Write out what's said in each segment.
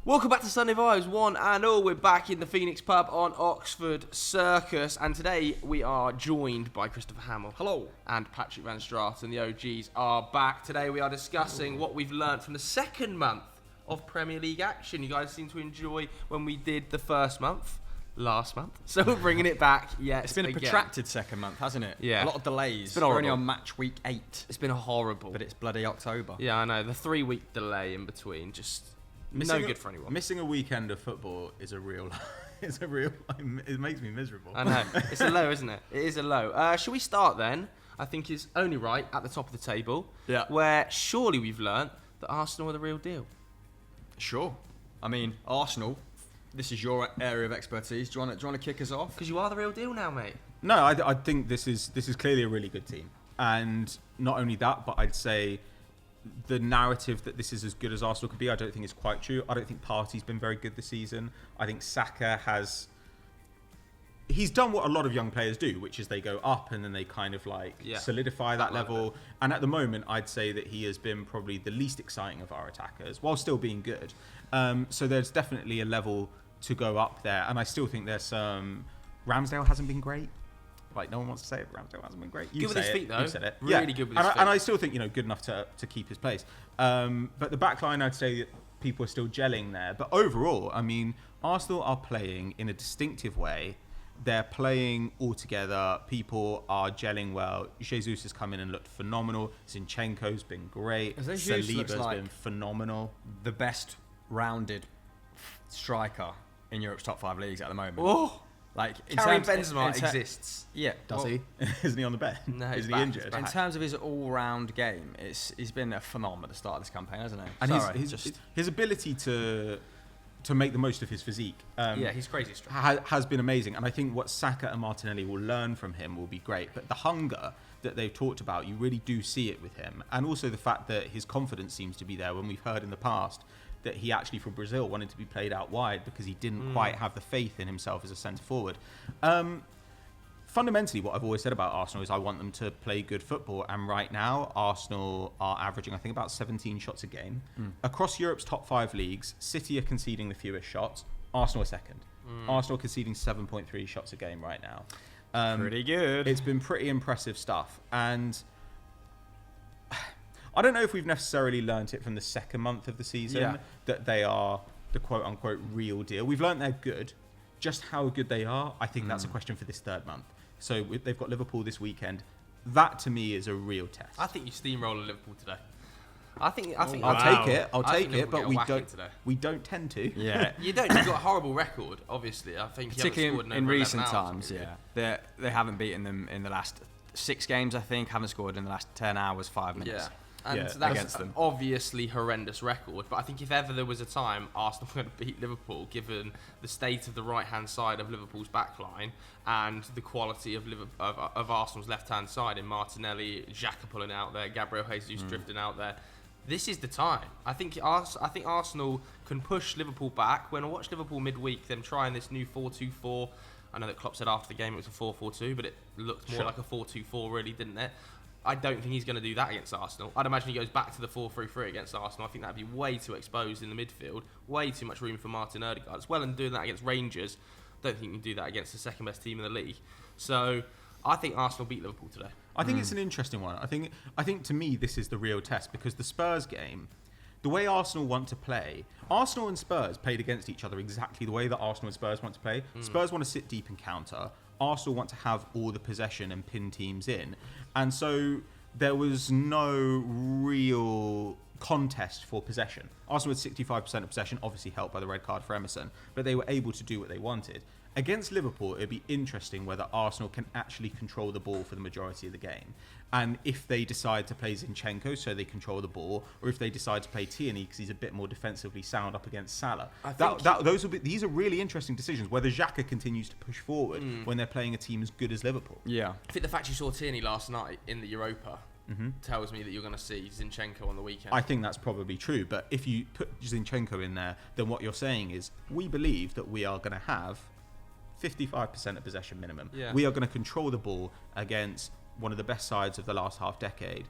Welcome back to Sunday Vibes, one and all. We're back in the Phoenix pub on Oxford Circus, and today we are joined by Christopher Hamill. Hello. And Patrick Van Straten. The OGs are back. Today we are discussing what we've learnt from the second month of Premier League action. You guys seem to enjoy when we did the first month, last month. So we're bringing it back yet It's been a again. protracted second month, hasn't it? Yeah. A lot of delays. It's been We're horrible. only on match week 8. It's been horrible. But it's bloody October. Yeah, I know. The 3-week delay in between just no good for anyone. Missing a weekend of football is a real. It makes me miserable. I know. It's a low, isn't it? It is a low. Shall we start then? I think it's only right at the top of the table. Yeah. Where surely we've learnt that Arsenal are the real deal. Sure. I mean, Arsenal, this is your area of expertise. Do you want to kick us off? Because you are the real deal now, mate. No, I think this is clearly a really good team, and not only that, but I'd say the narrative that this is as good as Arsenal could be, I don't think is quite true. I don't think Partey's been very good this season. I think Saka he's done what a lot of young players do, which is they go up and then they kind of solidify that level. And at the moment, I'd say that he has been probably the least exciting of our attackers, while still being good. So there's definitely a level to go up there. And I still think there's some... Ramsdale hasn't been great. Like, no one wants to say it, but Ramsdale hasn't been great. Good with his feet, though. You said it. Really good with his feet. And I still think, good enough to keep his place. But the back line, I'd say that people are still gelling there. But overall, I mean, Arsenal are playing in a distinctive way. They're playing all together. People are gelling well. Jesus has come in and looked phenomenal. Zinchenko's been great. Saliba's been phenomenal. The best rounded striker in Europe's top 5 leagues at the moment. Oh! Karim Benzema exists. Yeah. Does he? Isn't he on the bench? No, Isn't back, he injured? In terms of his all-round game, he's been a phenomenon at the start of this campaign, hasn't he? And his ability to make the most of his physique he's crazy strong. has been amazing. And I think what Saka and Martinelli will learn from him will be great. But the hunger that they've talked about, you really do see it with him. And also the fact that his confidence seems to be there when we've heard in the past that he actually, for Brazil, wanted to be played out wide because he didn't quite have the faith in himself as a centre-forward. Fundamentally, what I've always said about Arsenal is I want them to play good football. And right now, Arsenal are averaging, I think, about 17 shots a game. Across Europe's top 5 leagues, City are conceding the fewest shots. Arsenal are second. Arsenal conceding 7.3 shots a game right now. Pretty good. It's been pretty impressive stuff. And I don't know if we've necessarily learnt it from the second month of the season that they are the quote-unquote real deal. We've learnt they're good. Just how good they are, I think that's a question for this third month. So they've got Liverpool this weekend. That, to me, is a real test. I think you steamroller Liverpool today. I think. I'll take it. I'll take it, but we don't tend to. Yeah. You don't. You've got a horrible record, obviously. I think particularly in recent times. Yeah, they haven't beaten them in the last 6 games. I think haven't scored in the last 10 hours, 5 minutes. Yeah. And that's against them. Obviously horrendous record, but I think if ever there was a time Arsenal were going to beat Liverpool, given the state of the right-hand side of Liverpool's backline and the quality of Arsenal's left-hand side in Martinelli, Xhaka pulling out there, Gabriel Jesus drifting out there, this is the time. I think Arsenal can push Liverpool back. When I watched Liverpool midweek, them trying this new 4-2-4, I know that Klopp said after the game it was a 4-4-2, but it looked more like a 4-2-4 really, didn't it? I don't think he's going to do that against Arsenal. I'd imagine he goes back to the 4-3-3 against Arsenal. I think that'd be way too exposed in the midfield, way too much room for Martin Odegaard. As well as doing that against Rangers, don't think you can do that against the second best team in the league. So I think Arsenal beat Liverpool today. I think it's an interesting one. I think to me this is the real test because the Spurs game, the way Arsenal want to play, Arsenal and Spurs played against each other exactly the way that Arsenal and Spurs want to play. Spurs want to sit deep and counter. Arsenal want to have all the possession and pin teams in. And so there was no real contest for possession. Arsenal had 65% of possession, obviously helped by the red card for Emerson, but they were able to do what they wanted. Against Liverpool, it'd be interesting whether Arsenal can actually control the ball for the majority of the game. And if they decide to play Zinchenko so they control the ball, or if they decide to play Tierney because he's a bit more defensively sound up against Salah. These are really interesting decisions, whether Xhaka continues to push forward when they're playing a team as good as Liverpool. Yeah. I think the fact you saw Tierney last night in the Europa tells me that you're going to see Zinchenko on the weekend. I think that's probably true, but if you put Zinchenko in there, then what you're saying is we believe that we are going to have 55% of possession minimum. Yeah. We are going to control the ball against one of the best sides of the last half decade.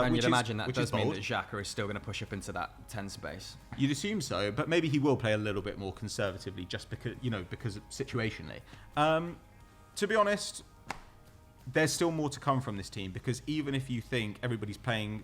And you'd imagine that does mean that Xhaka is still going to push up into that 10 space. You'd assume so, but maybe he will play a little bit more conservatively, just because situationally. To be honest, there's still more to come from this team, because even if you think everybody's playing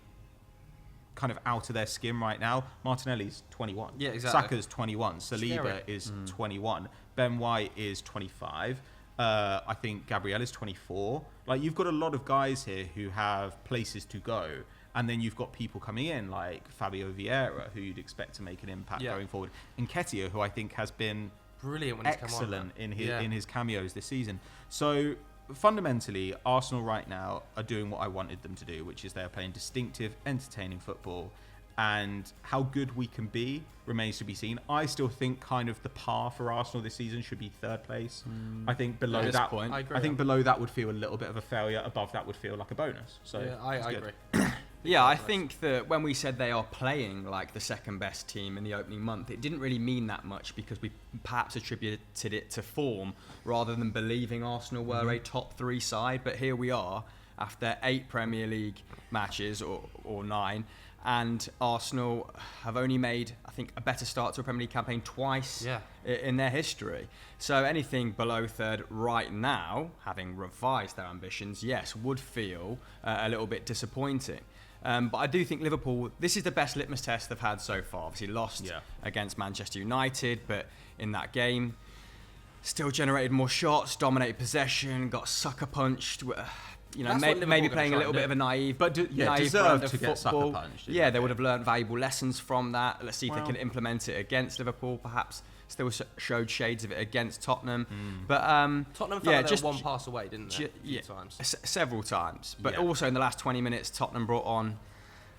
kind of out of their skin right now, Martinelli's 21. Yeah, exactly. Saka's 21. Saliba is 21. Ben White is 25. I think Gabriel is 24. Like, you've got a lot of guys here who have places to go. And then you've got people coming in like Fabio Vieira, who you'd expect to make an impact going forward. And Nketiah, who I think has been brilliant when excellent in his cameos this season. So fundamentally, Arsenal right now are doing what I wanted them to do, which is they're playing distinctive, entertaining football. And how good we can be remains to be seen. I still think kind of the par for Arsenal this season should be third place. I think below that, I think below that would feel a little bit of a failure. Above that would feel like a bonus. So yeah, I agree. Yeah, I think that when we said they are playing like the second best team in the opening month, it didn't really mean that much, because we perhaps attributed it to form rather than believing Arsenal were a top 3 side. But here we are after 8 Premier League matches or 9. And Arsenal have only made, I think, a better start to a Premier League campaign twice in their history. So anything below third right now, having revised their ambitions, yes, would feel a little bit disappointing. But I do think Liverpool, this is the best litmus test they've had so far. Obviously lost against Manchester United, but in that game, still generated more shots, dominated possession, got sucker punched. Maybe playing a little bit of a naive, deserved brand of to get football. sucker punched. Yeah, they would have learned valuable lessons from that. Let's see if they can implement it against Liverpool. Perhaps still showed shades of it against Tottenham. But Tottenham felt just one pass away, didn't they? A few times. Several times. But also in the last 20 minutes, Tottenham brought on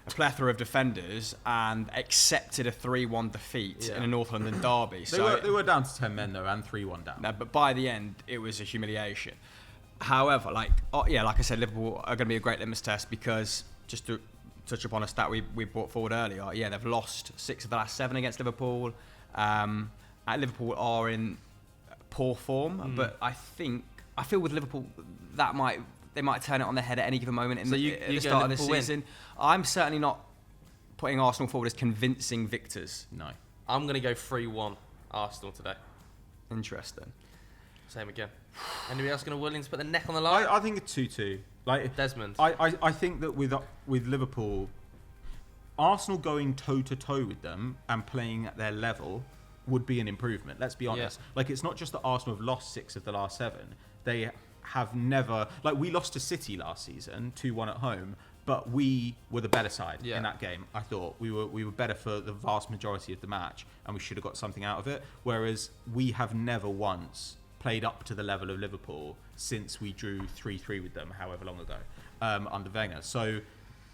a plethora of defenders and accepted a 3-1 defeat in a North London derby. They were down to 10 men though, and 3-1 down. No, but by the end, it was a humiliation. However, like I said, Liverpool are going to be a great litmus test, because just to touch upon a stat we brought forward earlier, they've lost 6 of the last 7 against Liverpool. Liverpool are in poor form, but I feel with Liverpool they might turn it on their head at any given moment at the start of the season. I'm certainly not putting Arsenal forward as convincing victors. No, I'm going to go 3-1 Arsenal today. Interesting. Same again. Anybody else going to willing to put the neck on the line? I think it's 2-2. Like Desmond. I think that with Liverpool, Arsenal going toe to toe with them and playing at their level would be an improvement. Let's be honest. Like, it's not just that Arsenal have lost 6 of the last 7. They have never, like, we lost to City last season 2-1 at home, but we were the better side in that game. I thought we were better for the vast majority of the match, and we should have got something out of it. Whereas we have never once played up to the level of Liverpool since we drew 3-3 with them, however long ago, under Wenger. So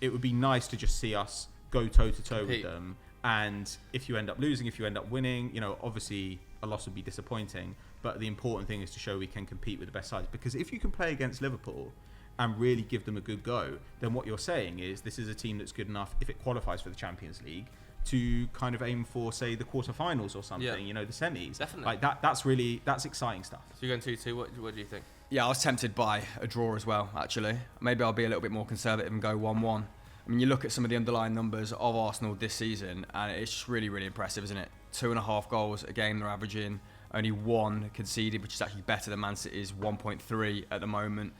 it would be nice to just see us go toe-to-toe with them. And if you end up losing, if you end up winning, obviously a loss would be disappointing. But the important thing is to show we can compete with the best sides. Because if you can play against Liverpool and really give them a good go, then what you're saying is this is a team that's good enough, if it qualifies for the Champions League, to kind of aim for, say, the quarterfinals or something, the semis. Definitely. Like that's exciting stuff. So you're going 2-2. What do you think? Yeah, I was tempted by a draw as well, actually. Maybe I'll be a little bit more conservative and go 1-1. I mean, you look at some of the underlying numbers of Arsenal this season, and it's just really, really impressive, isn't it? 2.5 goals a game they're averaging, only 1 conceded, which is actually better than Man City's 1.3 at the moment.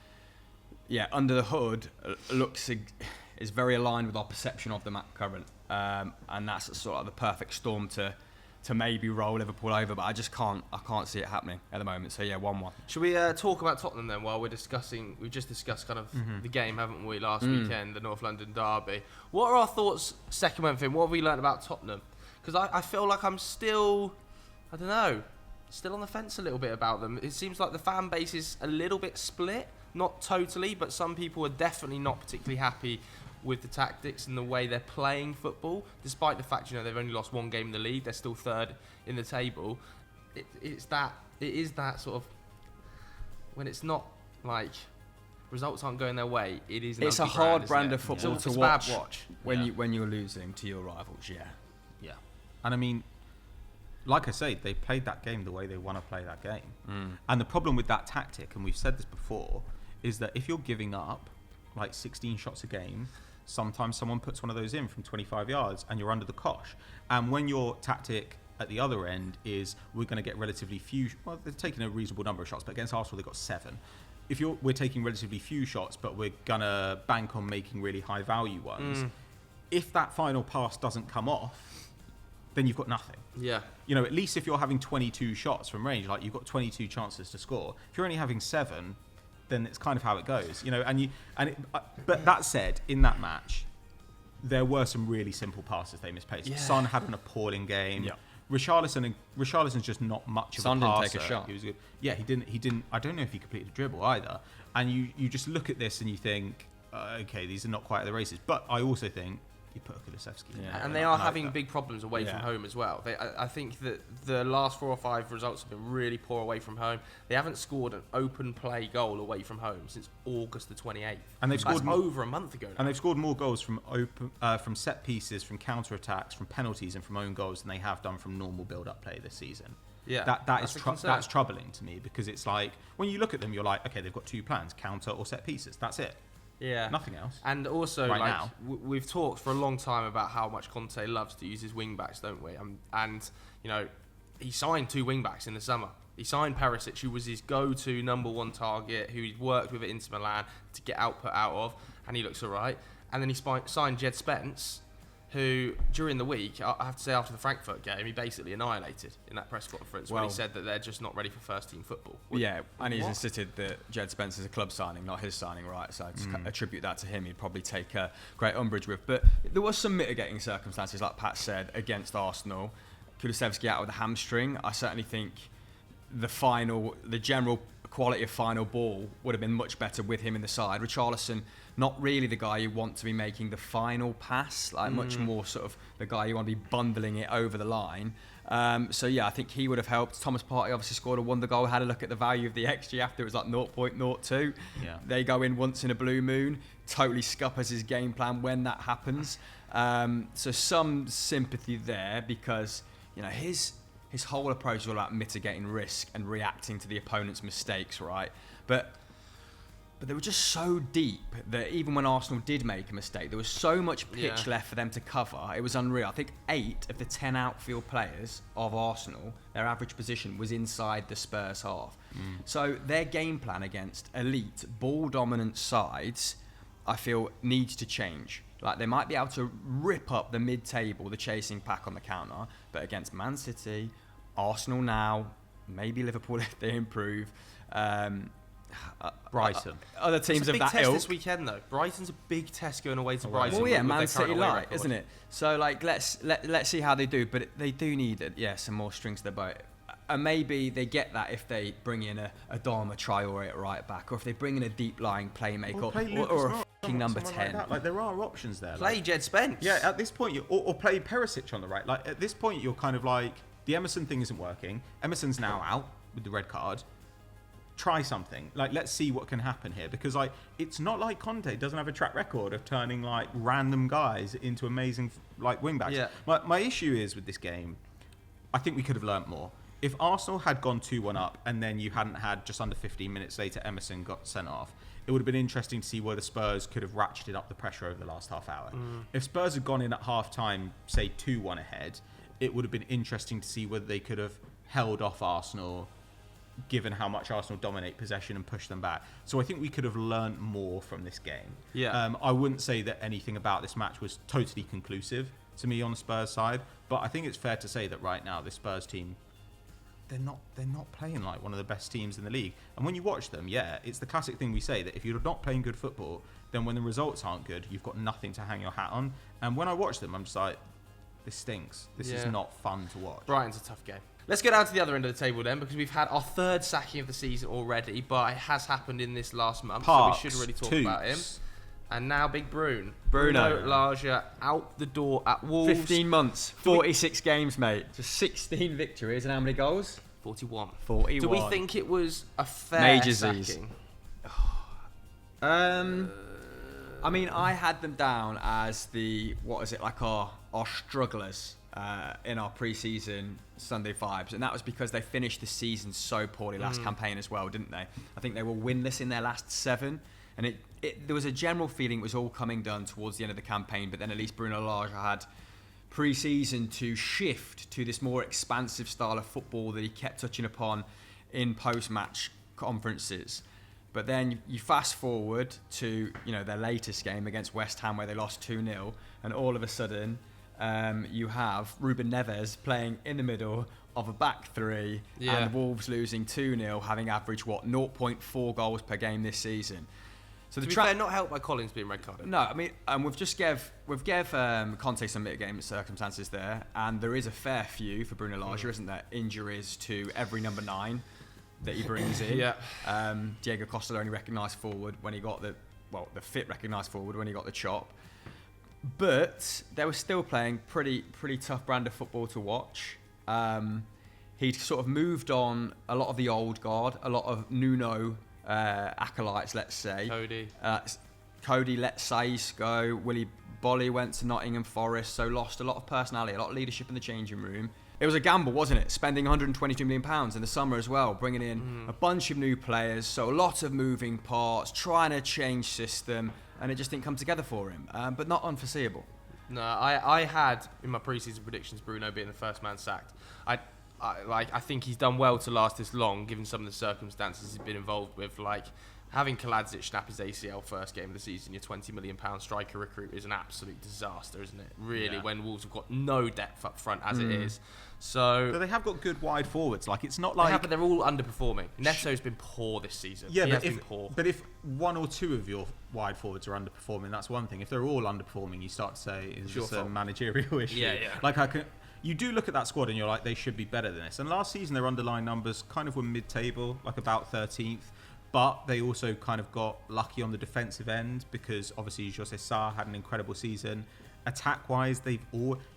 Yeah, under the hood, is very aligned with our perception of them at current. And that's sort of the perfect storm to maybe roll Liverpool over, but I can't see it happening at the moment. So yeah, 1-1. Should we talk about Tottenham then while we've just discussed kind of the game, haven't we, last weekend, the North London derby. What are our thoughts, second one thing, what have we learned about Tottenham? Because I feel like I'm still, I don't know, still on the fence a little bit about them. It seems like the fan base is a little bit split, not totally, but some people are definitely not particularly happy with the tactics and the way they're playing football, despite the fact they've only lost 1 game in the league, they're still 3rd in the table. It is that sort of, when it's not like results aren't going their way, it's a hard brand of football to watch when you're losing to your rivals. Yeah. And I mean, like I say, they played that game the way they want to play that game. And the problem with that tactic, and we've said this before, is that if you're giving up like 16 shots a game, sometimes someone puts one of those in from 25 yards and you're under the cosh. And when your tactic at the other end is we're going to get relatively few, well, they're taking a reasonable number of shots, but against Arsenal, they've got 7. If we're taking relatively few shots, but we're going to bank on making really high value ones, if that final pass doesn't come off, then you've got nothing. Yeah. You know, at least if you're having 22 shots from range, like you've got 22 chances to score. If you're only having 7, then it's kind of how it goes. You know, but that said, in that match, there were some really simple passes they misplaced. Yeah. Son had an appalling game. Yeah. Richarlison's just not much of Son a didn't passer. take a shot. He was good. Yeah, he didn't. I don't know if he completed a dribble either. And you just look at this and you think, okay, these are not quite the races. But I also think you put a Kulusevski in there. And they are having big problems away from home as well. I think that the last 4 or 5 results have been really poor away from home. They haven't scored an open play goal away from home since August the 28th. And they've scored over a month ago now. And they've scored more goals from from set pieces, from counter attacks, from penalties, and from own goals than they have done from normal build-up play this season. Yeah, that's troubling to me, because it's like when you look at them, you're like, okay, they've got 2 plans: counter or set pieces. That's it. Yeah, nothing else. And also, right like now. We've talked for a long time about how much Conte loves to use his wing backs, don't we? And you know, he signed 2 wing backs in the summer. He signed Perisic, who was his go-to number 1 target, who he'd worked with at Inter Milan to get output out of, and he looks alright. And then he signed Jed Spence, who during the week, I have to say, after the Frankfurt game, he basically annihilated in that press conference when he said that they're just not ready for first-team football. And he's insisted that Jed Spence is a club signing, not his signing, right? So I just attribute that to him. He'd probably take great umbrage with. But there was some mitigating circumstances, like Pat said, against Arsenal. Kulusevski out with a hamstring. I certainly think the general quality of final ball would have been much better with him in the side. Richarlison, not really the guy you want to be making the final pass, like much more sort of the guy you want to be bundling it over the line. So yeah, I think he would have helped. Thomas Partey obviously scored a wonder goal. Had a look at the value of the XG after, it was like 0.02. Yeah. They go in once in a blue moon. Totally scuppers his game plan when that happens. So some sympathy there, because you know his whole approach is all about mitigating risk and reacting to the opponent's mistakes, right? But they were just so deep that even when Arsenal did make a mistake, there was so much pitch left for them to cover. It was unreal. I think 8 of the 10 outfield players of Arsenal, their average position was inside the Spurs half. So their game plan against elite, ball-dominant sides, I feel, needs to change. Like, they might be able to rip up the mid-table, the chasing pack on the counter, but against Man City, Arsenal now, maybe Liverpool if they improve, Brighton. Other teams of that It's a big test ilk. this weekend, though. Brighton's a big test going away to Brighton. Well, yeah, with Man their City current away light, record. isn't it? So, like, let's see how they do, but they do need some more strings to their bow. And maybe they get that if they bring in a Adama Traore at right back, or if they bring in a deep-lying playmaker, or a fucking number 10. Like, there are options there. Play like, Jed Spence. Yeah, at this point, or play Perisic on the right. Like, at this point, you're kind of like, the Emerson thing isn't working. Emerson's now out with the red card. Try something. Like, let's see what can happen here, because like, it's not like Conte doesn't have a track record of turning like random guys into amazing like wing backs. Yeah. My issue is with this game, I think we could have learnt more. If Arsenal had gone 2-1 up and then you hadn't had just under 15 minutes later Emerson got sent off, it would have been interesting to see whether Spurs could have ratcheted up the pressure over the last half hour. If Spurs had gone in at half time, say 2-1 ahead, it would have been interesting to see whether they could have held off Arsenal, given how much Arsenal dominate possession and push them back. So I think we could have learnt more from this game. Yeah. I wouldn't say that anything about this match was totally conclusive to me on the Spurs side, but I think it's fair to say that right now this Spurs team, they're not playing like one of the best teams in the league. And when you watch them, yeah, it's the classic thing we say, that if you're not playing good football, then when the results aren't good, you've got nothing to hang your hat on. And when I watch them, I'm just like, this stinks. This is not fun to watch. Brighton's a tough game. Let's get down to the other end of the table then, because we've had our 3rd sacking of the season already, but it has happened in this last month, Parks, so we should really talk Toots. about him. And now Big Bruno Lage out the door at Wolves. 15 months, 46 games, mate. Just 16 victories, and how many goals? 41. 41. Do we think it was a fair Major sacking? Z's. I mean, I had them down as our strugglers in our pre-season Sunday vibes, and that was because they finished the season so poorly last campaign as well, didn't they? I think they were winless in their last 7, and it there was a general feeling it was all coming done towards the end of the campaign, but then at least Bruno Lage had pre-season to shift to this more expansive style of football that he kept touching upon in post-match conferences. But then you fast forward to their latest game against West Ham where they lost 2-0, and all of a sudden you have Ruben Neves playing in the middle of a back three, and Wolves losing 2-0, having averaged 0.4 goals per game this season. So to be fair, not helped by Collins being red carded. No, I mean, we've gave Conte some mitigating circumstances there, and there is a fair few for Bruno Lage, isn't there? Injuries to every number 9 that he brings in. Diego Costa only recognised forward when he got the fit recognised forward when he got the chop. But they were still playing pretty tough brand of football to watch. He'd sort of moved on a lot of the old guard, a lot of Nuno acolytes, let's say. Cody let Saiss go. Willy Bolly went to Nottingham Forest, so lost a lot of personality, a lot of leadership in the changing room. It was a gamble, wasn't it? Spending £122 million in the summer as well, bringing in a bunch of new players, so a lot of moving parts, trying to change system, and it just didn't come together for him, but not unforeseeable. No, I had in my pre-season predictions Bruno being the first man sacked. I think he's done well to last this long, given some of the circumstances he's been involved with. Like having Kaladzic snap his ACL first game of the season, your £20 million striker recruit is an absolute disaster, isn't it? Really, when Wolves have got no depth up front as it is. But they have got good wide forwards. Like it's not like but they're all underperforming. Neto's been poor this season. Yeah, he has been poor. But if one or two of your wide forwards are underperforming, that's one thing. If they're all underperforming, you start to say is this a managerial issue? Yeah. Like you do look at that squad and you're like, they should be better than this. And last season, their underlying numbers kind of were mid-table, like about 13th. But they also kind of got lucky on the defensive end because obviously Jose Sa had an incredible season. Attack-wise,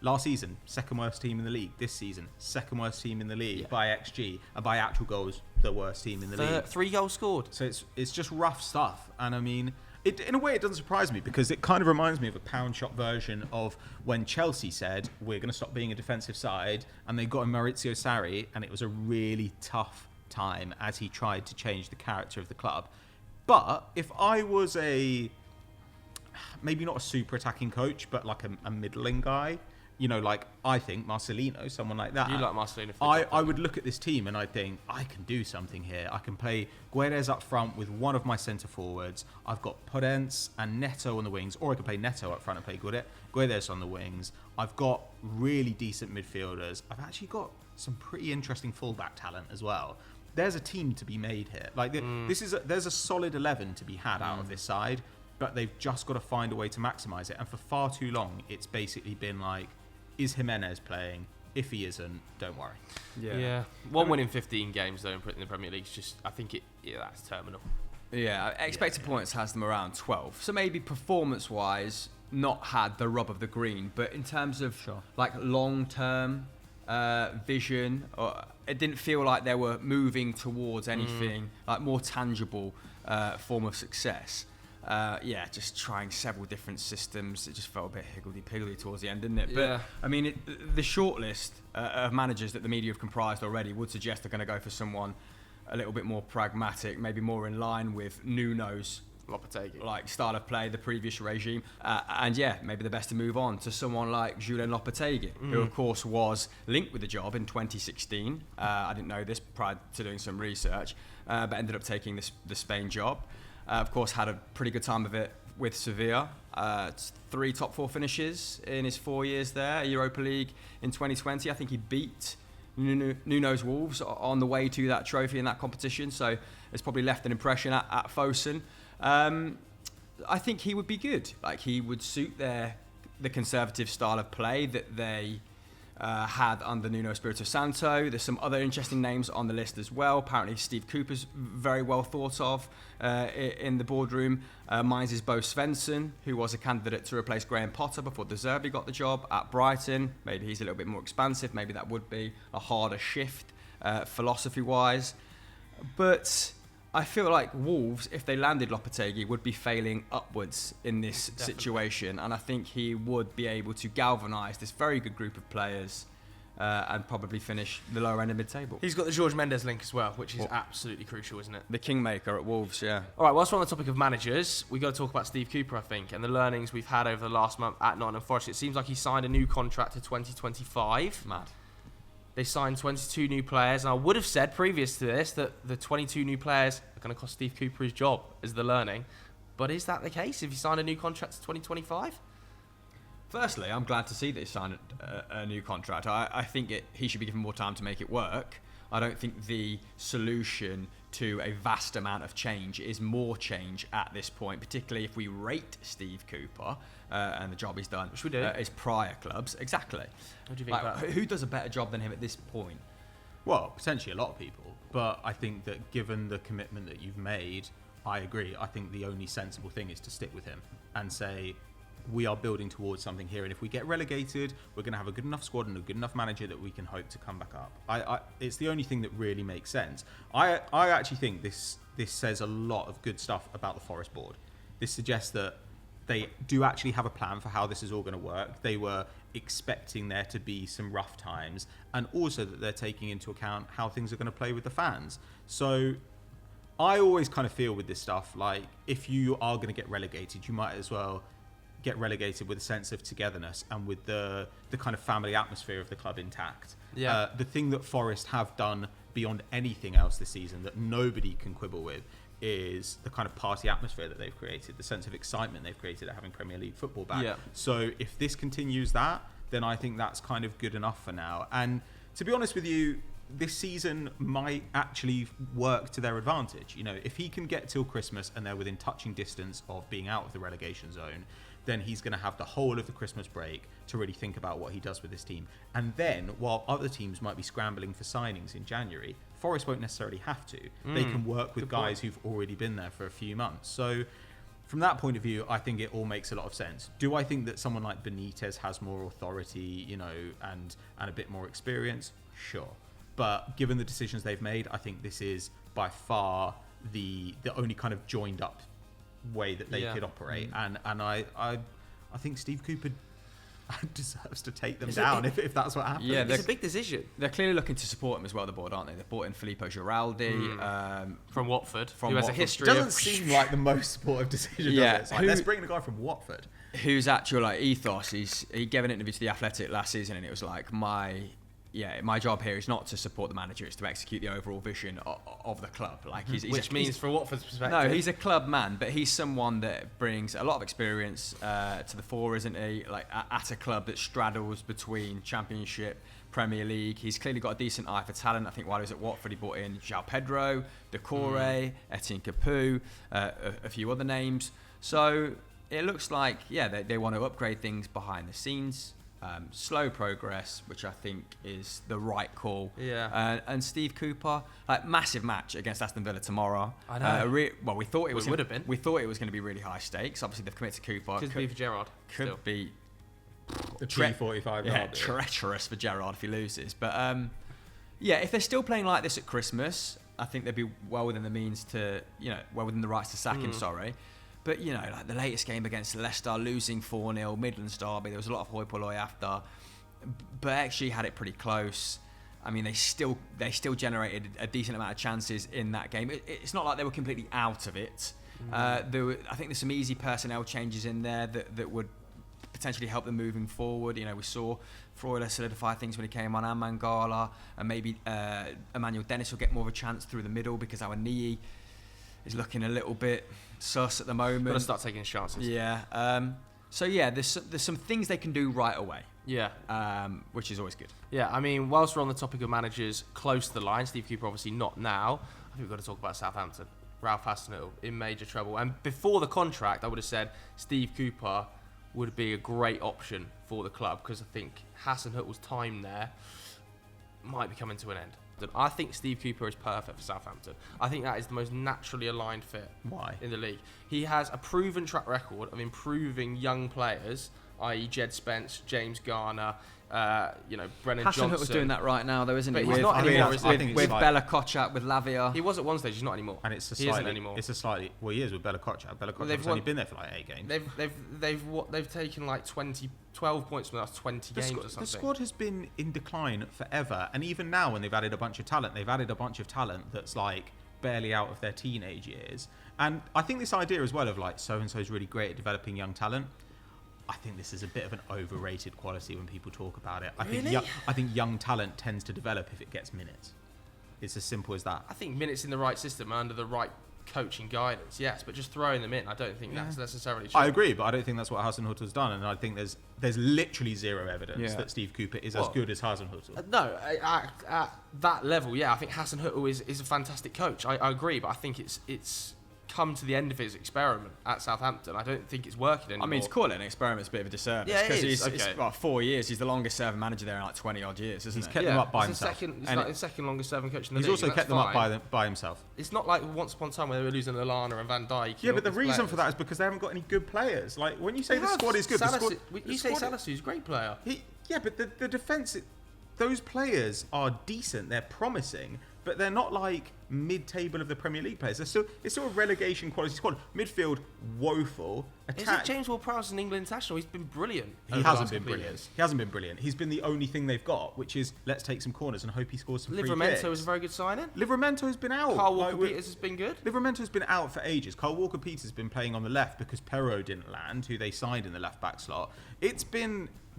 last season, second worst team in the league. This season, second worst team in the league by XG, and by actual goals, the worst team in the league. 3 goals scored. So it's just rough stuff. And I mean, in a way, it doesn't surprise me because it kind of reminds me of a pound shop version of when Chelsea said we're going to stop being a defensive side, and they got in Maurizio Sarri, and it was a really tough time as he tried to change the character of the club. But if I was maybe not a super attacking coach, but like a middling guy, like I think Marcelino, someone like that. You like Marcelino? I would look at this team and I think I can do something here. I can play Guedes up front with one of my centre forwards. I've got Podence and Neto on the wings, or I can play Neto up front and play Guedes on the wings. I've got really decent midfielders. I've actually got some pretty interesting fullback talent as well. There's a team to be made here. Like there's a solid 11 to be had out of this side, but they've just got to find a way to maximise it. And for far too long, it's basically been like, is Jimenez playing? If he isn't, don't worry. Yeah. One win in 15 games though in the Premier League is just, I think that's terminal. Yeah, expected points has them around 12. So maybe performance-wise, not had the rub of the green, but in terms of like long-term vision, it didn't feel like they were moving towards anything like more tangible form of success. Just trying several different systems. It just felt a bit higgledy-piggledy towards the end, didn't it? But I mean, the shortlist of managers that the media have comprised already would suggest they're going to go for someone a little bit more pragmatic, maybe more in line with Nuno's Lopetegui style of play, the previous regime, maybe the best to move on to someone like Julen Lopetegui, who of course was linked with the job in 2016. I didn't know this prior to doing some research, but ended up taking the Spain job. Of course, had a pretty good time of it with Sevilla. 3 top 4 finishes in his 4 years there. Europa League in 2020. I think he beat Nuno's Wolves on the way to that trophy in that competition. So it's probably left an impression at Fosun. I think he would be good. Like he would suit the conservative style of play that they had under Nuno Espirito Santo. There's some other interesting names on the list as well. Apparently Steve Cooper's very well thought of in the boardroom. Mine's is Bo Svensson, who was a candidate to replace Graham Potter before De Zerbi got the job at Brighton. Maybe he's a little bit more expansive. Maybe that would be a harder shift philosophy-wise. But I feel like Wolves, if they landed Lopetegui, would be failing upwards in this situation. And I think he would be able to galvanise this very good group of players and probably finish the lower end of mid-table. He's got the George Mendes link as well, which is absolutely crucial, isn't it? The kingmaker at Wolves, yeah. All right, whilst we're on the topic of managers, we've got to talk about Steve Cooper, I think, and the learnings we've had over the last month at Nottingham Forest. It seems like he signed a new contract to 2025. Mad. They signed 22 new players, and I would have said previous to this that the 22 new players are going to cost Steve Cooper his job as the learning. But is that the case if he signed a new contract to 2025? Firstly, I'm glad to see that he signed a new contract. I think he should be given more time to make it work. I don't think the solution to a vast amount of change is more change at this point, particularly if we rate Steve Cooper and the job he's done. Which we do. His prior clubs. Exactly. What do you think about that? Who does a better job than him at this point? Well, potentially a lot of people. But I think that given the commitment that you've made, I agree. I think the only sensible thing is to stick with him and say, we are building towards something here, and if we get relegated, we're going to have a good enough squad and a good enough manager that we can hope to come back up. It's the only thing that really makes sense. I actually think this says a lot of good stuff about the Forest board. This suggests that they do actually have a plan for how this is all going to work. They were expecting there to be some rough times, and also that they're taking into account how things are going to play with the fans. So I always kind of feel with this stuff, like if you are going to get relegated, you might as well get relegated with a sense of togetherness and with the kind of family atmosphere of the club intact. Yeah. The thing that Forest have done beyond anything else this season that nobody can quibble with is the kind of party atmosphere that they've created, the sense of excitement they've created at having Premier League football back. Yeah. So if this continues that, then I think that's kind of good enough for now. And to be honest with you, this season might actually work to their advantage. You know, if he can get till Christmas and they're within touching distance of being out of the relegation zone, then he's going to have the whole of the Christmas break to really think about what he does with this team. And then, while other teams might be scrambling for signings in January, Forest won't necessarily have to. They can work with guys who've already been there for a few months. So from that point of view, I think it all makes a lot of sense. Do I think that someone like Benitez has more authority, you know, and a bit more experience? Sure. But given the decisions they've made, I think this is by far the only kind of joined up way that they could operate. And I think Steve Cooper deserves to take them down if that's what happens. Yeah, It's a big decision. They're clearly looking to support him as well, the board, aren't they? They've brought in Filippo Giraldi From Watford, from who has a Watford. history Doesn't of... seem like the most supportive decision. Yeah, Does it? It's like, let's bring the guy from Watford. whose actual like ethos he gave an interview to The Athletic last season, and it was like my job here is not to support the manager, it's to execute the overall vision of the club. Like Which means, from Watford's perspective... No, he's a club man, but he's someone that brings a lot of experience to the fore, isn't he? Like at a club that straddles between Championship, Premier League. He's clearly got a decent eye for talent. I think while he was at Watford, he brought in João Pedro, Decore, Etienne Capoue, a few other names. So it looks like, they want to upgrade things behind the scenes. Slow progress, which I think is the right call. Yeah. And Steve Cooper, like massive match against Aston Villa tomorrow. I know. Well, we thought it was. would have been. We thought it was going to be really high stakes. Obviously, they've committed to Cooper. Could be for Gerrard. Could be. The 345 yard. Treacherous for Gerrard if he loses. But if they're still playing like this at Christmas, I think they'd be well within the means to, well within the rights to sack him. Sorry. But, like the latest game against Leicester, losing 4-0, Midlands derby, there was a lot of hoi polloi after. But actually had it pretty close. I mean, they still generated a decent amount of chances in that game. It's not like they were completely out of it. I think there's some easy personnel changes in there that would potentially help them moving forward. We saw Freuler solidify things when he came on, and Mangala, and maybe Emmanuel Dennis will get more of a chance through the middle because our Nii is looking a little bit sus at the moment. Got to start taking chances. Yeah. There's some things they can do right away. Yeah. Which is always good. Yeah, I mean, whilst we're on the topic of managers close to the line, Steve Cooper obviously not now. I think we've got to talk about Southampton. Ralph Hasenhüttl in major trouble. And before the contract, I would have said Steve Cooper would be a great option for the club because I think Hasenhüttl's time there might be coming to an end. I think Steve Cooper is perfect for Southampton. I think that is the most naturally aligned fit Why? in the league. He has a proven track record of improving young players i.e. Jed Spence, James Garner, Brennan Hasenhüttl Johnson. was doing that right now, though, isn't But he? he's With, not anymore, with, is he? I think with it's like- Bella Kotchap, with Lavia. He was at one stage, he's not anymore. And it's He isn't anymore. It's a slightly. Well, he is with Bella Kotchap. Bella They've Kotchap's only won- been there for like 8 games. They've taken like 12 points from the last 20 games or something. The squad has been in decline forever, and even now, when they've added a bunch of talent, that's like barely out of their teenage years. And I think this idea as well of like so and so is really great at developing young talent. I think this is a bit of an overrated quality when people talk about it. Really? I think young talent tends to develop if it gets minutes. It's as simple as that. I think minutes in the right system under the right coaching guidance, yes, but just throwing them in, I don't think that's necessarily true. I agree, but I don't think that's what Hasenhüttl's done, and I think there's literally zero evidence that Steve Cooper is as good as Hasenhüttl. No, at that level, yeah, I think Hasenhüttl is a fantastic coach. I agree, but I think it's come to the end of his experiment at Southampton. I don't think it's working anymore. I mean, to call it an experiment is a bit of a disservice. Yeah, it because is, it's 4 years. He's the longest serving manager there in like 20 odd years, isn't He's it? kept them up by he's himself. He's like the second longest serving coach in the He's league. also and kept that's them up fine. by himself. It's not like once upon a time where they were losing Lallana and Van Dijk. Yeah, but the reason for that is because they haven't got any good players. Like when you say the squad is good, You say Salassu's a great player. But the defense, those players are decent. They're promising, but they're not like mid-table of the Premier League players. It's still a relegation quality squad. Midfield woeful. Isn't Attack. James Ward-Prowse an England international? He's been brilliant. He hasn't been brilliant. He hasn't been brilliant. He's been the only thing they've got, which is let's take some corners and hope he scores some free kicks. Livramento was a very good signing. Liveramento's been out. Carl Walker-Peters has been good. Liveramento's been out for ages. Carl Walker-Peters has been playing on the left because Perrault didn't land, who they signed in the left-back slot.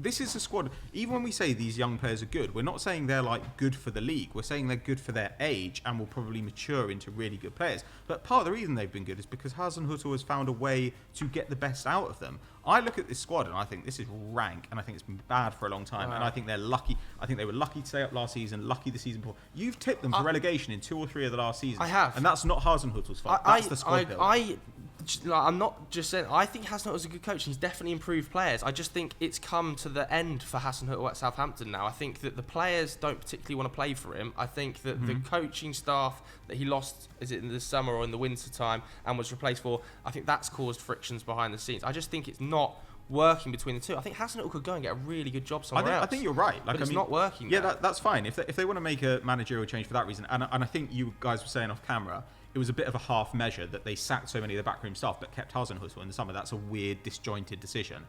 This is a squad, even when we say these young players are good, we're not saying they're like good for the league. We're saying they're good for their age and will probably mature into really good players. But part of the reason they've been good is because Hasenhüttl has found a way to get the best out of them. I look at this squad and I think this is rank, and I think it's been bad for a long time. And I think they're lucky. I think they were lucky to stay up last season, lucky the season before. You've tipped them for relegation in 2 or 3 of the last seasons. I have. And that's not Hasenhüttl's fault. That's the squad building. I'm not just saying. I think Hasenhüttl is a good coach. He's definitely improved players. I just think it's come to the end for Hasenhüttl at Southampton now. I think that the players don't particularly want to play for him. I think that the coaching staff that he lost, is it in the summer or in the winter time, and was replaced for, I think that's caused frictions behind the scenes. I just think it's not working between the two. I think Hasenhüttl could go and get a really good job somewhere else. I think you're right. But it's not working. Yeah, that's fine. If they want to make a managerial change for that reason, and I think you guys were saying off camera, it was a bit of a half measure that they sacked so many of the backroom staff but kept Hasenhüttl in the summer. That's a weird, disjointed decision.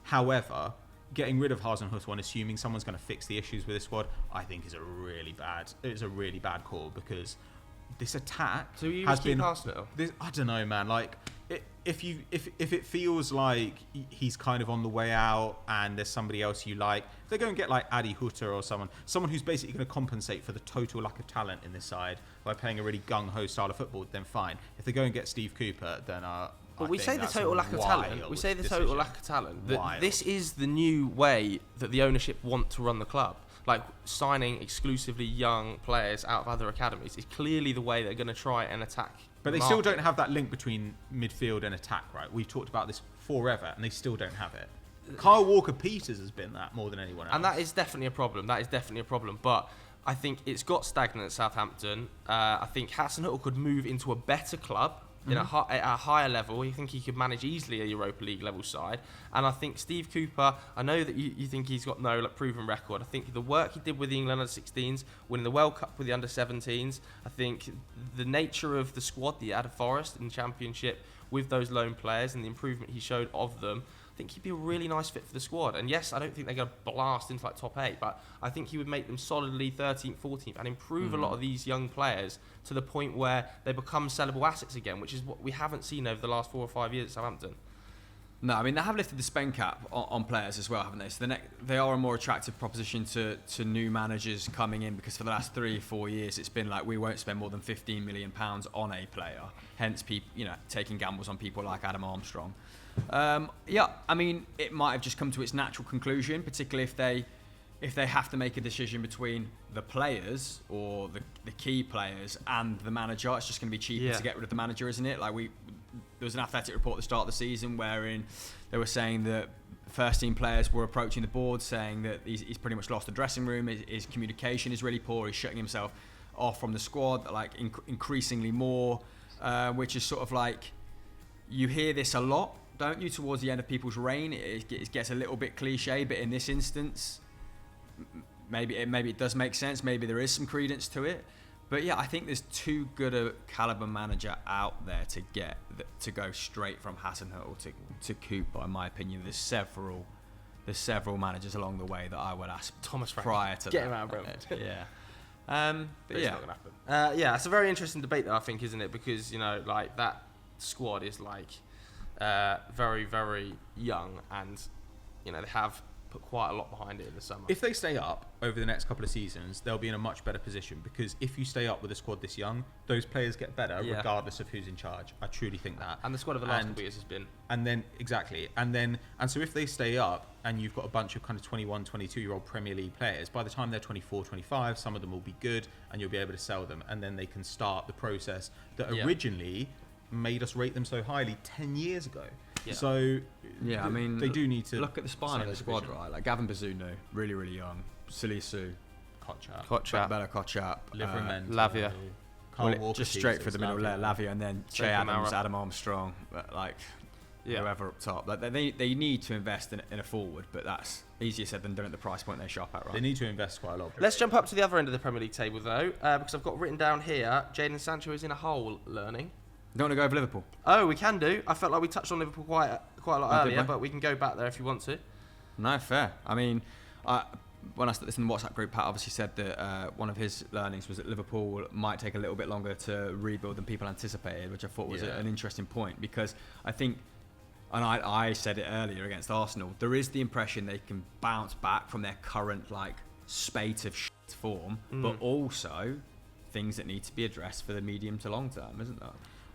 However, getting rid of Hasenhüttl and assuming someone's going to fix the issues with this squad, I think is a really bad call, because this attack So you has keep been. Hasenhüttl? I don't know, man. Like, if it feels like he's kind of on the way out and there's somebody else you like, if they go and get like Adi Hutter or someone who's basically going to compensate for the total lack of talent in this side by playing a really gung-ho style of football, then fine. If they go and get Steve Cooper, then But we say the total lack of talent. We say the total lack of talent. This is the new way that the ownership want to run the club. Like signing exclusively young players out of other academies is clearly the way they're going to try and attack. But they still don't have that link between midfield and attack, right? We've talked about this forever, and they still don't have it. Kyle Walker-Peters has been that more than anyone else. And that is definitely a problem. But I think it's got stagnant at Southampton. I think Hasenhüttl could move into a better club at a higher level. You think he could manage easily a Europa League level side. And I think Steve Cooper, I know that you think he's got no proven record. I think the work he did with the England under-16s, winning the World Cup with the under-17s, I think the nature of the squad that he had at Forest in the Championship with those loan players and the improvement he showed of them, I think he'd be a really nice fit for the squad. And yes, I don't think they're going to blast into like top 8, but I think he would make them solidly 13th, 14th and improve a lot of these young players to the point where they become sellable assets again, which is what we haven't seen over the last 4 or 5 years at Southampton. No, I mean, they have lifted the spend cap on players as well, haven't they? So they are a more attractive proposition to new managers coming in, because for the last 3 or 4 years, it's been like, we won't spend more than £15 million on a player. Hence, taking gambles on people like Adam Armstrong. I mean, it might have just come to its natural conclusion, particularly if they have to make a decision between the players or the key players and the manager. It's just going to be cheaper to get rid of the manager, isn't it? Like there was an Athletic report at the start of the season wherein they were saying that first team players were approaching the board saying that he's pretty much lost the dressing room. His communication is really poor. He's shutting himself off from the squad, like increasingly more, which is sort of like, you hear this a lot don't you, towards the end of people's reign? It gets a little bit cliche, but in this instance, maybe it does make sense. Maybe there is some credence to it. But yeah, I think there's too good a caliber manager out there to go straight from Hasenhüttl to Cooper. In my opinion, there's several managers along the way that I would ask Thomas Frank, prior to get that. him out of Brentford. Yeah. But it's not going to happen. Yeah, it's a very interesting debate, though, I think, isn't it? Because, like, that squad is, like, very, very young, and, they have put quite a lot behind it in the summer. If they stay up over the next couple of seasons, they'll be in a much better position, because if you stay up with a squad this young, those players get better regardless of who's in charge. I truly think that. And the squad of the last couple of years has been. And then, exactly. And so if they stay up and you've got a bunch of kind of 21, 22-year-old Premier League players, by the time they're 24, 25, some of them will be good and you'll be able to sell them. And then they can start the process that originally made us rate them so highly 10 years ago. Yeah. So, I mean, they do need to look at the spine of the squad, right? Like Gavin Bazunu, really, really young. Salisu, Kochap, Bella Kochap, Lavia. Just straight through the middle there, Lavia, and then Che Adams, Adam Armstrong, whoever up top. Like they need to invest in a forward, but that's easier said than done at the price point they shop at, right? They need to invest quite a lot. Let's jump up to the other end of the Premier League table, though, because I've got written down here, Jadon Sancho is in a hole learning. Don't want to go over Liverpool? Oh, we can do. I felt like we touched on Liverpool quite a lot earlier, but we can go back there if you want to. No, fair. I mean, when I started this in the WhatsApp group, Pat obviously said that one of his learnings was that Liverpool might take a little bit longer to rebuild than people anticipated, which I thought was an interesting point, because I think, and I said it earlier against Arsenal, there is the impression they can bounce back from their current spate of form, but also things that need to be addressed for the medium to long term, isn't there?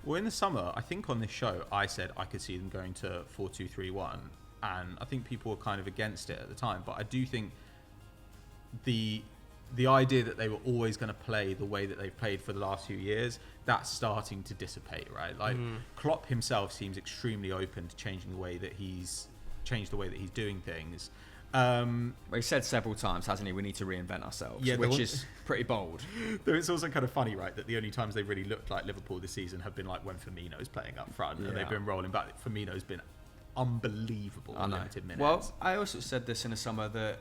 Well, in the summer, I think on this show, I said I could see them going to 4-2-3-1, and I think people were kind of against it at the time. But I do think the idea that they were always going to play the way that they've played for the last few years, that's starting to dissipate, right? Like Klopp himself seems extremely open to changing the way that he's doing things. Well, he said several times, hasn't he? We need to reinvent ourselves, which is pretty bold. Though it's also kind of funny, right, that the only times they really looked like Liverpool this season have been like when Firmino's playing up front and they've been rolling back. Firmino's been unbelievable in limited minutes. Well, I also said this in the summer that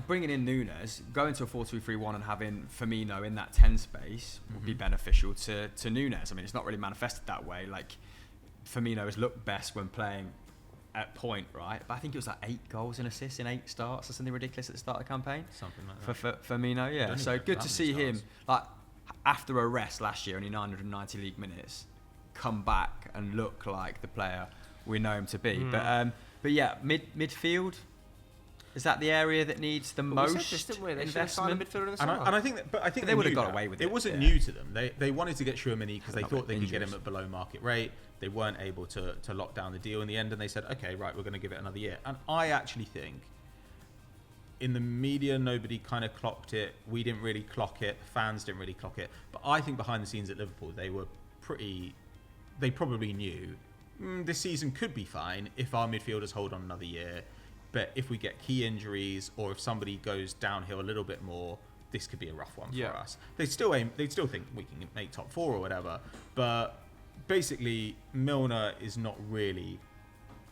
bringing in Núñez, going to a 4-2-3-1 and having Firmino in that 10 space would be beneficial to Núñez. I mean, it's not really manifested that way. Like, Firmino has looked best when playing at point, right? But I think it was like 8 goals and assists in 8 starts or something ridiculous at the start of the campaign. Something like that. For Firmino, yeah. So good to see him, after a rest last year, only 990 league minutes, come back and look like the player we know him to be. But yeah, midfield, is that the area that needs the most investment? And I think they would have got away with it. It wasn't new to them. They wanted to get Tchouaméni because they thought they could get him at below market rate. They weren't able to lock down the deal in the end, and they said, okay, right, we're going to give it another year. And I actually think in the media, nobody kind of clocked it. We didn't really clock it. Fans didn't really clock it. But I think behind the scenes at Liverpool, they probably knew this season could be fine if our midfielders hold on another year. But if we get key injuries or if somebody goes downhill a little bit more, this could be a rough one for us. They still think we can make top 4 or whatever. But basically, Milner is not really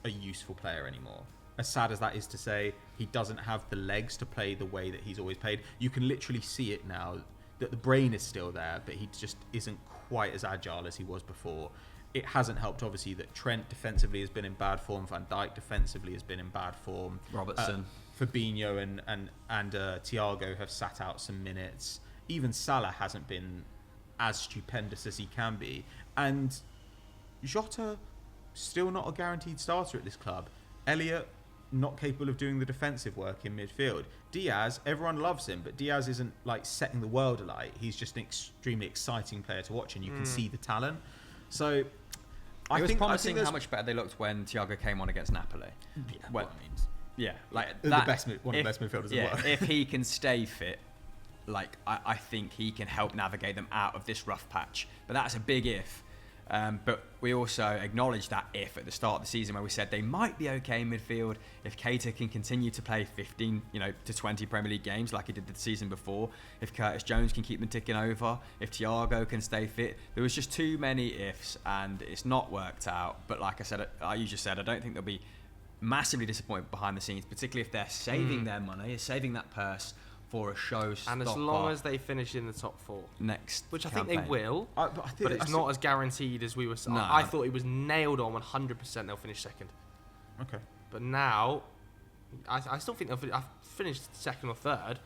a useful player anymore. As sad as that is to say, he doesn't have the legs to play the way that he's always played. You can literally see it now that the brain is still there, but he just isn't quite as agile as he was before. It hasn't helped, obviously, that Trent defensively has been in bad form. Van Dijk defensively has been in bad form. Robertson. Fabinho and Thiago have sat out some minutes. Even Salah hasn't been as stupendous as he can be. And Jota, still not a guaranteed starter at this club. Elliott, not capable of doing the defensive work in midfield. Diaz, everyone loves him, but Diaz isn't setting the world alight. He's just an extremely exciting player to watch, and you can see the talent. So it was promising how much better they looked when Thiago came on against Napoli. One of the best midfielders in the world. If he can stay fit, I think he can help navigate them out of this rough patch. But that's a big if. But we also acknowledged that if at the start of the season where we said they might be okay in midfield, if Keita can continue to play 15, to 20 Premier League games like he did the season before, if Curtis Jones can keep them ticking over, if Thiago can stay fit, there was just too many ifs, and it's not worked out. But like you just said, I don't think they'll be massively disappointed behind the scenes, particularly if they're saving their money, saving that purse for a showstopper. And as long as they finish in the top 4 next, which I campaign. think they will, but it's not as guaranteed as we were. No. I thought it was nailed on 100% they'll finish second. Okay. But now, I still think they'll finish second or third,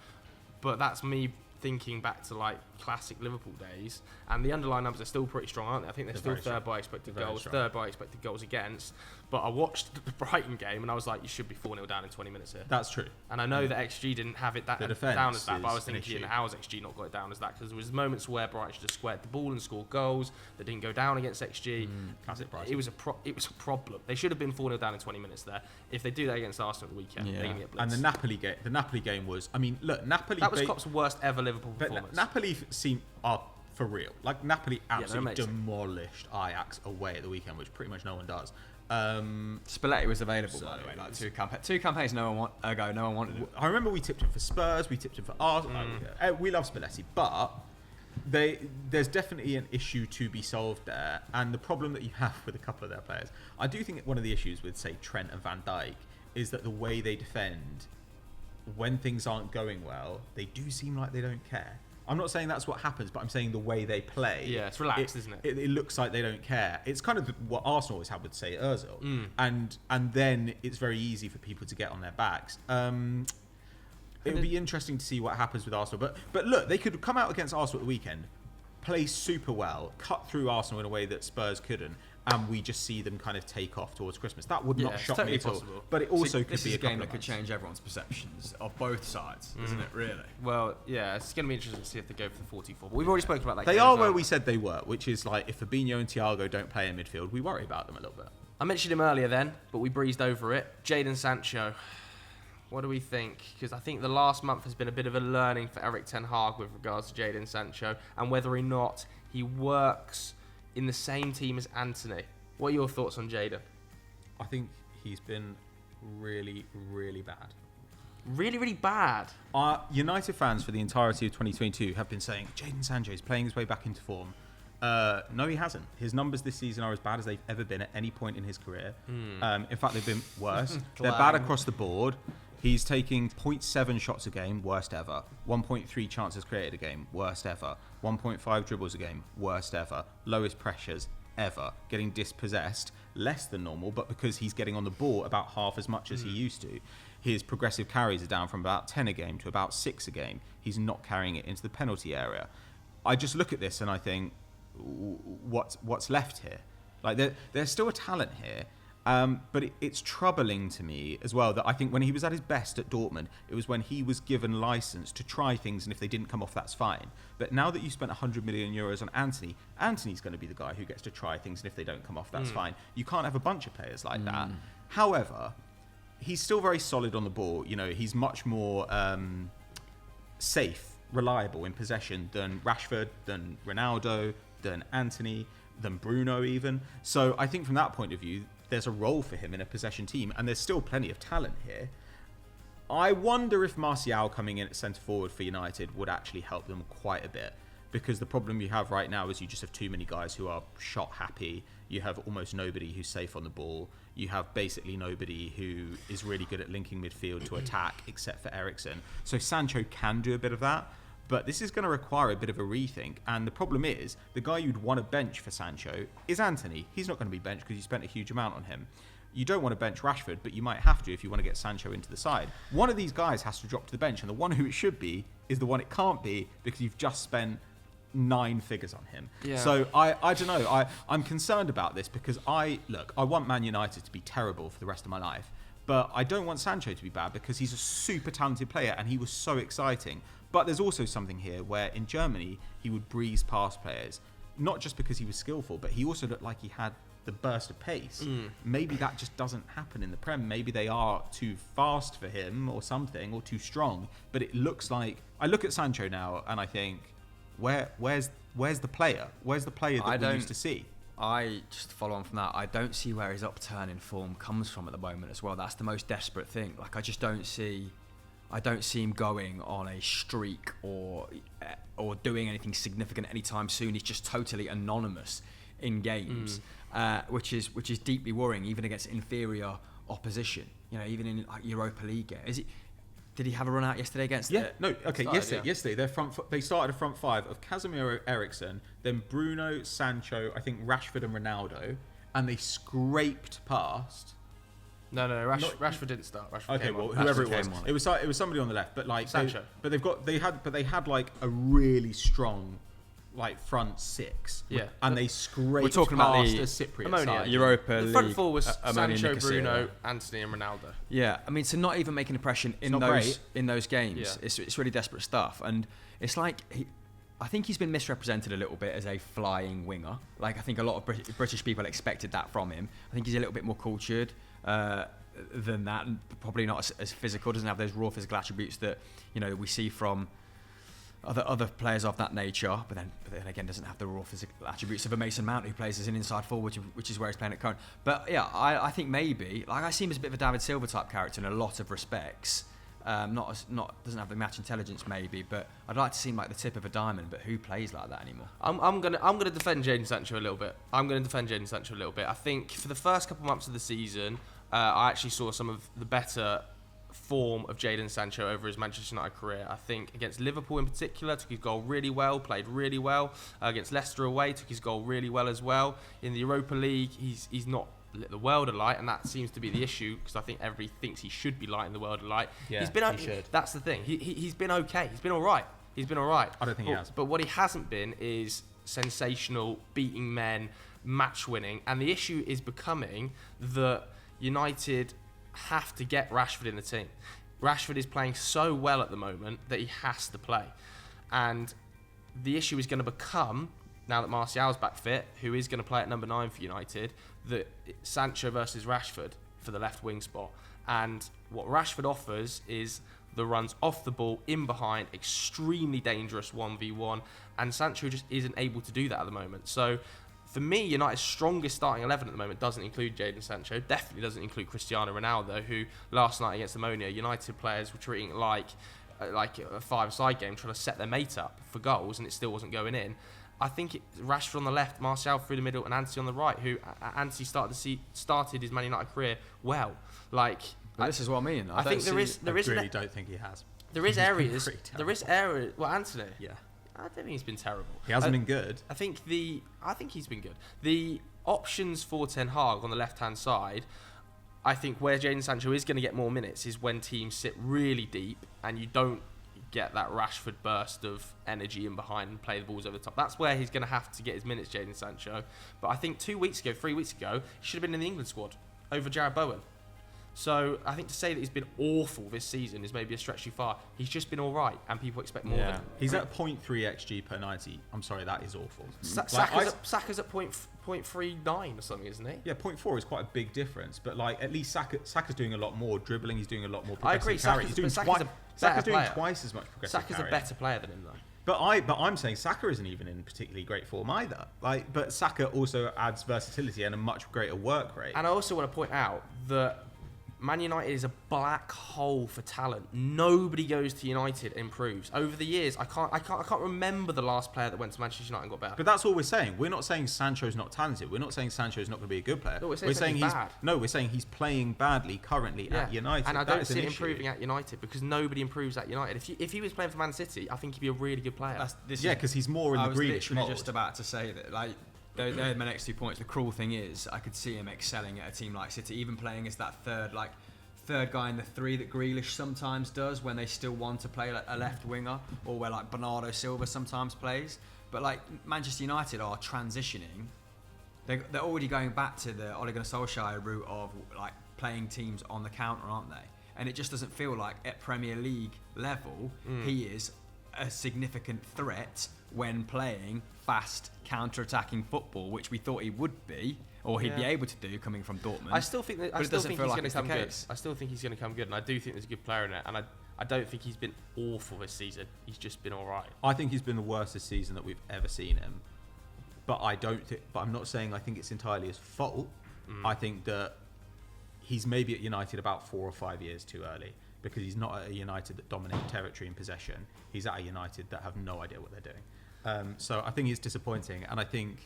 but that's me thinking back to like classic Liverpool days, and the underlying numbers are still pretty strong, aren't they? I think they're still third by expected goals, third by expected goals against. But I watched the Brighton game and I was like, you should be 4-0 down in 20 minutes here. That's true. And I know that XG didn't have it down as that, but I was thinking, how has XG not got it down as that? Because there was moments where Brighton should have squared the ball and scored goals that didn't go down against XG. Classic Brighton. It was a problem. They should have been 4-0 down in 20 minutes there. If they do that against Arsenal at the weekend, they're going to get blitzed. And the Napoli game was, Napoli... That was Klopp's worst ever Liverpool performance. But Napoli are for real. Like, Napoli absolutely demolished Ajax away at the weekend, which pretty much no one does. Spalletti was available, by the way. Like two campaigns no one wanted him. I remember we tipped him for Spurs, we tipped him for Arsenal. We love Spalletti, but there's definitely an issue to be solved there. And the problem that you have with a couple of their players, I do think one of the issues with, say, Trent and Van Dijk is that the way they defend, when things aren't going well, they do seem like they don't care. I'm not saying that's what happens, but I'm saying the way they play. Yeah, it's relaxed, isn't it? It looks like they don't care. It's kind of what Arsenal always had with, say, Ozil. And then it's very easy for people to get on their backs. It would be interesting to see what happens with Arsenal. But look, they could come out against Arsenal at the weekend, play super well, cut through Arsenal in a way that Spurs couldn't, and we just see them kind of take off towards Christmas. That would not shock me at all. But it also could be a game that could change everyone's perceptions of both sides, isn't it, really? Well, yeah, it's going to be interesting to see if they go for the 44. But we've already spoken about that. They are where we said they were, which is like if Fabinho and Thiago don't play in midfield, we worry about them a little bit. I mentioned him earlier then, but we breezed over it. Jadon Sancho. What do we think? Because I think the last month has been a bit of a learning for Erik ten Hag with regards to Jadon Sancho and whether or not he works in the same team as Antony. What are your thoughts on Jadon? I think he's been really, really bad. Really, really bad? United fans for the entirety of 2022 have been saying Jadon Sancho is playing his way back into form. No, he hasn't. His numbers this season are as bad as they've ever been at any point in his career. In fact, they've been worse. They're bad across the board. He's taking 0.7 shots a game, worst ever. 1.3 chances created a game, worst ever. 1.5 dribbles a game, worst ever. Lowest pressures ever. Getting dispossessed, less than normal, but because he's getting on the ball about half as much as he used to. His progressive carries are down from about 10 a game to about 6 a game. He's not carrying it into the penalty area. I just look at this and I think, what's left here? Like there's still a talent here. But it's troubling to me as well that I think when he was at his best at Dortmund, it was when he was given license to try things, and if they didn't come off, that's fine. But now that you spent 100 million euros on Antony, Antony's going to be the guy who gets to try things, and if they don't come off, that's fine. You can't have a bunch of players like that. However, he's still very solid on the ball. You know, he's much more safe, reliable in possession than Rashford, than Ronaldo, than Antony, than Bruno even. So I think from that point of view, there's a role for him in a possession team, and there's still plenty of talent here. I wonder if Martial coming in at centre forward for United would actually help them quite a bit, because the problem you have right now is you just have too many guys who are shot happy. You have almost nobody who's safe on the ball. You have basically nobody who is really good at linking midfield to attack, except for Eriksen. So Sancho can do a bit of that, but this is going to require a bit of a rethink. And the problem is, the guy you'd want to bench for Sancho is Antony. He's not going to be benched because you spent a huge amount on him. You don't want to bench Rashford, but you might have to if you want to get Sancho into the side. One of these guys has to drop to the bench, and the one who it should be is the one it can't be, because you've just spent 9 figures on him. Yeah. So I don't know. I'm concerned about this because I want Man United to be terrible for the rest of my life, but I don't want Sancho to be bad because he's a super talented player and he was so exciting. But there's also something here where in Germany he would breeze past players, not just because he was skillful, but he also looked like he had the burst of pace. Maybe that just doesn't happen in the Prem. Maybe they are too fast for him or something, or too strong. But it looks like, I look at Sancho now and I think, where's the player? Where's the player that we used to see? I just to follow on from that. I don't see where his upturn in form comes from at the moment as well. That's the most desperate thing. Like I just don't see. I don't see him going on a streak or doing anything significant anytime soon. He's just totally anonymous in games, which is deeply worrying, even against inferior opposition. You know, even in like Europa League game. Did he have a run out yesterday against? Yesterday they started a front five of Casemiro, Eriksen, then Bruno, Sancho, I think Rashford and Ronaldo, and they scraped past. No, Rashford didn't start. Rashford came on. Whoever it was, it was somebody on the left, but like Sancho. They had like a really strong like front six. Yeah, and they scraped. We're talking past about the Cypriot Ammonia. side. Europa League. The front four was Ammonia, Sancho, Nicosia. Bruno, Antony, and Ronaldo. Yeah, I mean, to not even make an impression in those games, it's really desperate stuff, and it's like I think he's been misrepresented a little bit as a flying winger. Like I think a lot of British people expected that from him. I think he's a little bit more cultured than that, and probably not as physical. Doesn't have those raw physical attributes that we see from other players of that nature. But then again, doesn't have the raw physical attributes of a Mason Mount who plays as an inside forward, which is where he's playing at current. But yeah, I think maybe like I see him as a bit of a David Silva type character in a lot of respects. Doesn't have the match intelligence maybe, but I'd like to see him like the tip of a diamond. But who plays like that anymore? I'm gonna defend Jadon Sancho a little bit. I think for the first couple months of the season, I actually saw some of the better form of Jadon Sancho over his Manchester United career. I think against Liverpool in particular, took his goal really well, played really well. Against Leicester away, took his goal really well as well. In the Europa League, he's not lit the world alight, and that seems to be the issue because I think everybody thinks he should be lighting the world alight. Yeah, he should. That's the thing. He's been okay. He's been all right. I don't think he has. But what he hasn't been is sensational, beating men, match winning, and the issue is becoming that United have to get Rashford in the team. Rashford is playing so well at the moment that he has to play. And the issue is going to become, now that Martial's back fit, who is going to play at number 9 for United, that Sancho versus Rashford for the left wing spot. And what Rashford offers is the runs off the ball, in behind, extremely dangerous 1v1, and Sancho just isn't able to do that at the moment. So for me, United's strongest starting 11 at the moment doesn't include Jadon Sancho, definitely doesn't include Cristiano Ronaldo, who last night against Ammonia, United players were treating it like a five-side game, trying to set their mate up for goals, and it still wasn't going in. I think Rashford on the left, Martial through the middle, and Antony on the right, who Antony started his Man United career well. This is what I mean. I don't think he has. There is areas. Well, Antony. Yeah. I don't think he's been terrible. He hasn't been good. I think he's been good. The options for Ten Hag on the left-hand side, I think where Jadon Sancho is going to get more minutes is when teams sit really deep and you don't get that Rashford burst of energy in behind and play the balls over the top. That's where he's going to have to get his minutes, Jadon Sancho. But I think 3 weeks ago, he should have been in the England squad over Jarrod Bowen. So I think to say that he's been awful this season is maybe a stretch too far. He's just been all right, and people expect more of him. He's at 0.3 XG per 90. I'm sorry, that is awful. Saka's at 0.39 or something, isn't he? Yeah, 0.4 is quite a big difference, but like at least Saka's doing a lot more dribbling. He's doing a lot more progressive carry. He's doing twice as much progressive Saka's a better player than him, though. But I'm saying Saka isn't even in particularly great form either. But Saka also adds versatility and a much greater work rate. And I also want to point out that Man United is a black hole for talent. Nobody goes to United and improves. Over the years, I can't remember the last player that went to Manchester United and got better. But that's all we're saying. We're not saying Sancho's not talented. We're not saying Sancho's not going to be a good player. No, we're saying he's bad. No, we're saying he's playing badly currently at United. And I don't see him improving at United because nobody improves at United. If he was playing for Man City, I think he'd be a really good player. Because he's more in the Grealish mold. I was literally just about to say that. They're my next 2 points. The cruel thing is, I could see him excelling at a team like City, even playing as that third guy in the 3 that Grealish sometimes does when they still want to play like a left winger, or where like Bernardo Silva sometimes plays. But like Manchester United are transitioning. They're already going back to the Ole Gunnar Solskjaer route of like playing teams on the counter, aren't they? And it just doesn't feel like at Premier League level he is a significant threat when playing fast counter-attacking football, which we thought he would be, or he'd be able to do coming from Dortmund. I still think he's going to come good. I still think he's going to come good, and I do think there's a good player in it. And I don't think he's been awful this season. He's just been all right. I think he's been the worst this season that we've ever seen him. but I'm not saying I think it's entirely his fault. I think that he's maybe at United about 4 or 5 years too early, because he's not at a United that dominate territory and possession. He's at a United that have no idea what they're doing. So I think it's disappointing, and I think,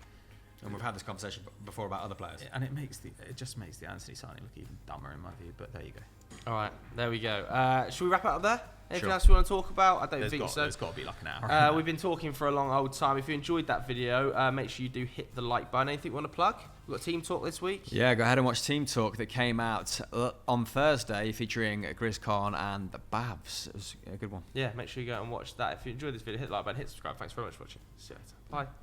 and we've had this conversation before about other players, and it just makes the Anthony signing look even dumber in my view. But there you go. All right, there we go. Should we wrap it up there? Anything Sure. else you want to talk about? I don't think so. There's got to be like an hour. We've been talking for a long old time. If you enjoyed that video, make sure you do hit the like button. Anything you want to plug? We've got Team Talk this week. Yeah, go ahead and watch Team Talk that came out on Thursday, featuring Grizz Khan and the Babs. It was a good one. Yeah, make sure you go and watch that. If you enjoyed this video, hit the like button, hit subscribe. Thanks very much for watching. See you later. Bye.